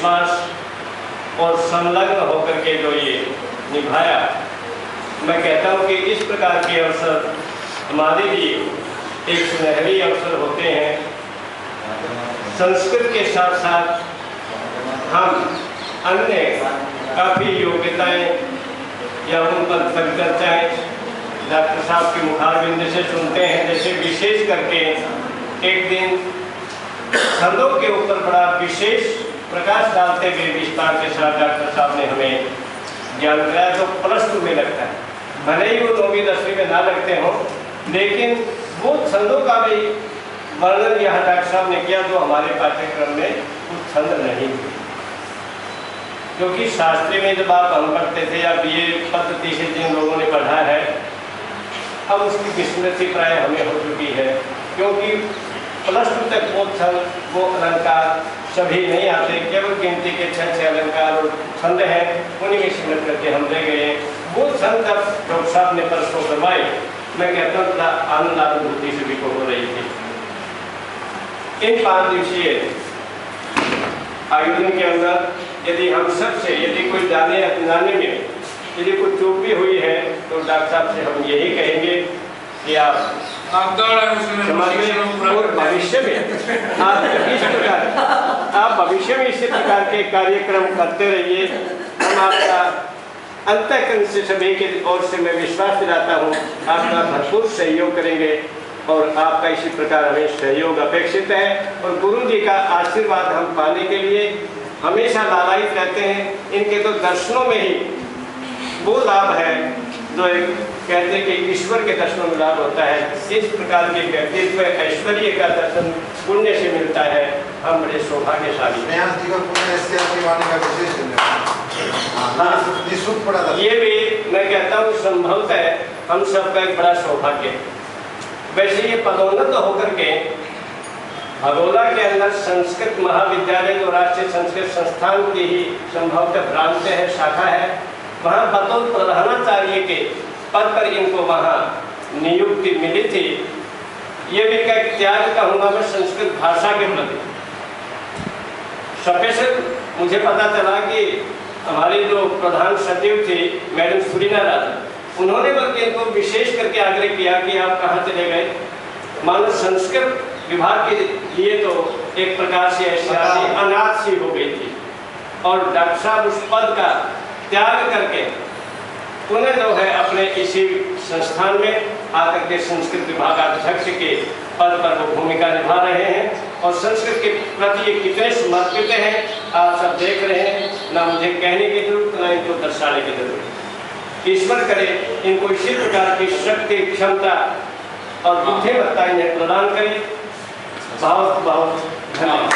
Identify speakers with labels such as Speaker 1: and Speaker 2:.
Speaker 1: विश्वास और संलग्न होकर के जो ये निभाया, मैं कहता हूँ कि इस प्रकार के अवसर हमारे लिए एक सुनहरी अवसर होते हैं। संस्कृत के साथ साथ हम अन्य काफ़ी योग्यताएं या उन पर परिचर्चाएँ डॉक्टर साहब के मुखारबिंद से सुनते हैं। जैसे विशेष करके एक दिन छंदों के ऊपर बड़ा विशेष प्रकाश डालते हुए विस्तार के साथ डॉक्टर साहब ने हमें ज्ञान कराया, जो +2 में लगता है। भले ही वो 9वीं 10वीं में ना लगते हों, लेकिन वो छंदों का भी वर्णन यहाँ डॉक्टर साहब ने किया जो हमारे पाठ्यक्रम में कुछ छंद नहीं थे। क्योंकि शास्त्री में जब आप हम पढ़ते थे या BA पद्धति से जिन लोगों ने पढ़ा है, अब उसकी विस्मृति प्राय हमें हो चुकी है। क्योंकि +2 तक वो छंद, वो अलंकार सभी नहीं आते, केवल गिनती के 6 अलंकार और छंद हैं, उन्हीं में सिमट करके हम रह गए। वो छंद जब डॉक्टर साहब ने परसों करवाए, मैं कहता हूँ आनंद अनुभूति सभी को हो रही थी। इन 5 दिवसीय आयोजन के अंदर यदि हम सबसे यदि कोई जाने या जाने में यदि कोई चूक भी हुई है तो डॉक्टर साहब से हम यही कहेंगे कि आप भविष्य में आप भविष्य में इसी प्रकार के कार्यक्रम करते रहिए। हम आपका अंतःकरण से सभी की ओर से मैं विश्वास दिलाता हूँ, आपका भरपूर सहयोग करेंगे और आपका इसी प्रकार हमें सहयोग अपेक्षित है। और गुरु जी का आशीर्वाद हम पाने के लिए हमेशा लालायित रहते हैं। इनके तो दर्शनों में ही वो लाभ है जो एक कहते हैं कि ईश्वर के दर्शनों में लाभ होता है। इस प्रकार के व्यक्तित्व ऐश्वर्य का दर्शन पुण्य से मिलता है। हम बड़े सौभाग्यशाली हैं। ये भी मैं कहता हूँ संभवतः है हम सबका एक बड़ा सौभाग्य है। वैसे ये पदोन्नत होकर के अगोला के अंदर संस्कृत महाविद्यालय जो राष्ट्रीय संस्कृत संस्थान की ही संभवतः ब्रांच है, शाखा है, वहाँ बतौर प्रधानाचार्य के पद पर इनको वहाँ नियुक्ति मिली थी। ये भी क्या त्याग कहूँगा मैं संस्कृत भाषा के प्रति। स्पेशल मुझे पता चला कि हमारी जो प्रधान सचिव थी मैडम सुरीना राजा, उन्होंने बल्कि इनको विशेष करके आग्रह किया कि आप कहाँ चले गए। मानो संस्कृत विभाग के लिए तो एक प्रकार से ऐसी अनाथ सी हो गई थी और डॉक्टर साहब उस पद का त्याग करके उन्हें जो है अपने इसी संस्थान में आकर के संस्कृत विभाग अध्यक्ष के पद पर वो भूमिका निभा रहे हैं और संस्कृत के प्रति ये कितने समर्पित हैं आप सब देख रहे हैं। ना मुझे कहने की जरूरत ना इनको दर्शाने की जरूरत। ईश्वर करे इनको इसी प्रकार की शक्ति, क्षमता और बुद्धिमत्ता इन्हें प्रदान करें। बहुत बहुत धन्यवाद।